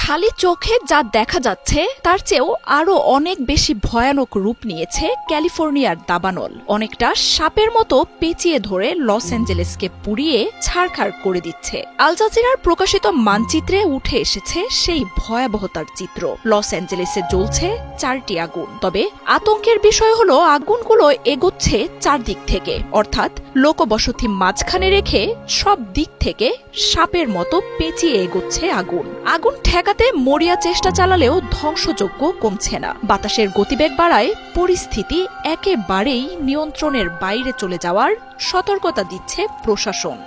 খালি চোখে যা দেখা যাচ্ছে তার চেয়েও আরো অনেক বেশি ভয়ানক রূপ নিয়েছে ক্যালিফোর্নিয়ার দাবানল। অনেকটা সাপের মতো পেঁচিয়ে ধরে লস অ্যাঞ্জেলেসকে পুড়িয়ে ছারখার করে দিচ্ছে। আল জাজিরার প্রকাশিত মানচিত্রে উঠে এসেছে সেই ভয়াবহতার চিত্র। লস অ্যাঞ্জেলেসে জ্বলছে 4টি আগুন। তবে আতঙ্কের বিষয় হলো আগুনগুলো এগোচ্ছে চারদিক থেকে, অর্থাৎ লোকবসতি মাঝখানে রেখে সব দিক থেকে সাপের মতো পেঁচিয়ে এগোচ্ছে আগুন। আগুন ঠেকাতে মরিয়া চেষ্টা চালালেও ধ্বংসযজ্ঞ কমছে না। বাতাসের গতিবেগ বাড়ায় পরিস্থিতি একেবারেই নিয়ন্ত্রণের বাইরে চলে যাওয়ার সতর্কতা দিচ্ছে প্রশাসন।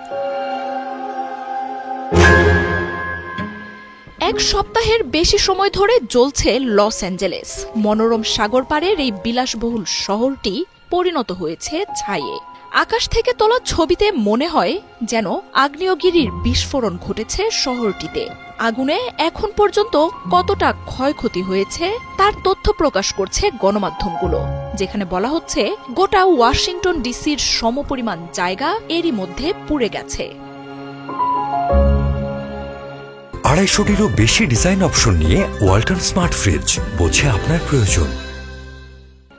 এক সপ্তাহের বেশি সময় ধরে জ্বলছে লস অ্যাঞ্জেলেস। মনোরম সাগর পাড়ের এই বিলাসবহুল শহরটি পরিণত হয়েছে ছাইয়ে। আকাশ থেকে তোলা ছবিতে মনে হয় যেন আগ্নেয়গিরির বিস্ফোরণ ঘটেছে শহরটিতে। আগুনে এখন পর্যন্ত কতটা ক্ষয়ক্ষতি হয়েছে তার তথ্য প্রকাশ করছে গণমাধ্যমগুলো, যেখানে বলা হচ্ছে গোটা ওয়াশিংটন ডিসির সমপরিমাণ জায়গা এরই মধ্যে পুড়ে গেছে। 250-টিরও বেশি ডিজাইন অপশন নিয়ে ওয়ালটন স্মার্ট ফ্রিজ, বোঝে আপনার প্রয়োজন।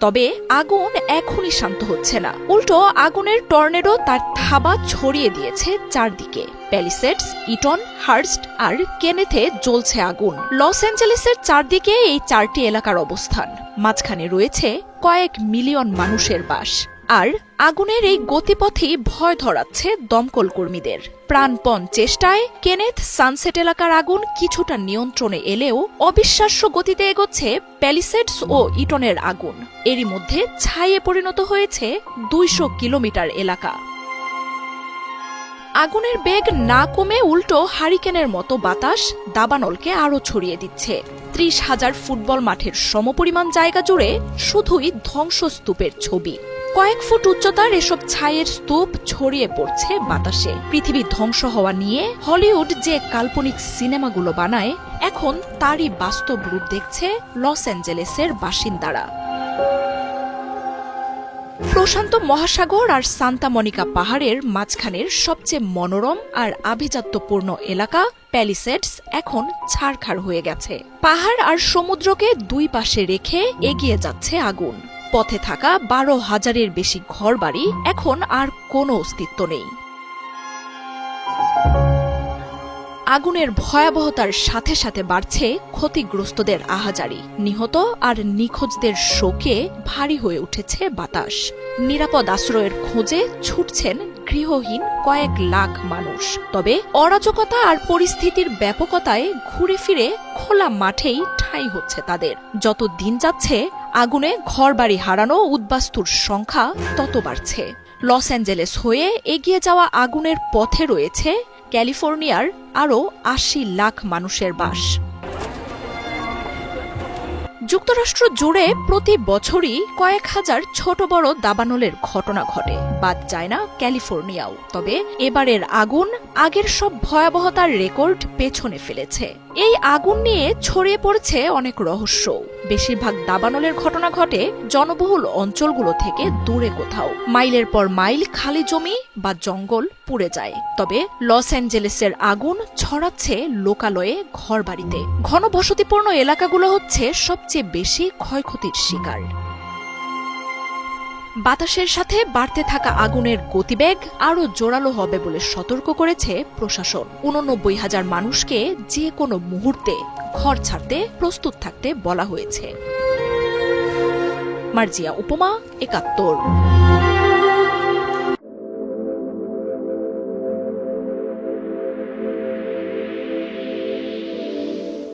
তবে আগুন এখনই শান্ত হচ্ছে না। উল্টো আগুনের টর্নেডো তার থাবা ছড়িয়ে দিয়েছে চারদিকে। প্যালিসেডস, ইটন, হার্স্ট আর কেনেথে জ্বলছে আগুন। লস অ্যাঞ্জেলেসের চারদিকে এই 4টি এলাকার অবস্থান। মাঝখানে রয়েছে কয়েক মিলিয়ন মানুষের বাস। আর আগুনের এই গতিপথই ভয় ধরাচ্ছে দমকল কর্মীদের। প্রাণপণ চেষ্টায় কেনেথ সানসেট এলাকার আগুন কিছুটা নিয়ন্ত্রণে এলেও অবিশ্বাস্য গতিতে এগোচ্ছে প্যালিসেডস ও ইটনের আগুন। এরই মধ্যে ছাইয়ে পরিণত হয়েছে 200 কিলোমিটার এলাকা। আগুনের বেগ না কমে উল্টো হারিকেনের মতো বাতাস দাবানলকে আরও ছড়িয়ে দিচ্ছে। 30,000 ফুটবল মাঠের সমপরিমাণ জায়গা জুড়ে শুধুই ধ্বংসস্তূপের ছবি। কয়েক ফুট উচ্চতার এসব ছাইয়ের স্তূপ ছড়িয়ে পড়ছে বাতাসে। পৃথিবী ধ্বংস হওয়া নিয়ে হলিউড যে কাল্পনিক সিনেমাগুলো বানায়, এখন তারই বাস্তব রূপ দেখছে লস অ্যাঞ্জেলেসের বাসিন্দারা। প্রশান্ত মহাসাগর আর সান্তা মনিকা পাহাড়ের মাঝখানের সবচেয়ে মনোরম আর আভিজাত্যপূর্ণ এলাকা প্যালিসেডস এখন ছারখার হয়ে গেছে। পাহাড় আর সমুদ্রকে দুই পাশে রেখে এগিয়ে যাচ্ছে আগুন। পথে থাকা 12,000-এর বেশি ঘরবাড়ি এখন আর কোনো অস্তিত্ব নেই। আগুনের ভয়াবহতার সাথে সাথে বাড়ছে ক্ষতিগ্রস্তদের আহাজারি। নিহত আর নিখোঁজদের শোকে ভারী হয়ে উঠেছে বাতাস। নিরাপদ আশ্রয়ের খোঁজে ছুটছেন গৃহহীন কয়েক লাখ মানুষ। তবে অরাজকতা আর পরিস্থিতির ব্যাপকতায় ঘুরে ফিরে খোলা মাঠেই ঠাঁই হচ্ছে তাদের। যত দিন যাচ্ছে আগুনে ঘরবাড়ি হারানো উদ্বাস্তুর সংখ্যা তত বাড়ছে। লস অ্যাঞ্জেলেস হয়ে এগিয়ে যাওয়া আগুনের পথে রয়েছে ক্যালিফোর্নিয়ার আরও 80 লাখ মানুষের বাস। যুক্তরাষ্ট্র জুড়ে প্রতি বছরই কয়েক হাজার ছোট বড় দাবানলের ঘটনা ঘটে, বাদ যায় না ক্যালিফোর্নিয়াও। তবে এবারের আগুন আগের সব ভয়াবহতার রেকর্ড পেছনে ফেলেছে। এই আগুন নিয়ে ছড়িয়ে পড়েছে অনেক রহস্য। বেশিরভাগ দাবানলের ঘটনা ঘটে জনবহুল অঞ্চলগুলো থেকে দূরে কোথাও। মাইলের পর মাইল খালি জমি বা জঙ্গল পুড়ে যায়। তবে লস অ্যাঞ্জেলেসের আগুন ছড়াচ্ছে লোকালয়ে, ঘরবাড়িতে। ঘনবসতিপূর্ণ এলাকাগুলো হচ্ছে সবচেয়ে বেশি ক্ষয়ক্ষতির শিকার। বাতাসের সাথে বাড়তে থাকা আগুনের গতিবেগ আরও জোরালো হবে বলে সতর্ক করেছে প্রশাসন। 89,000 মানুষকে যে কোনো মুহূর্তে ঘর ছাড়তে প্রস্তুত থাকতে বলা হয়েছে। মার্জিয়া উপমা, 71।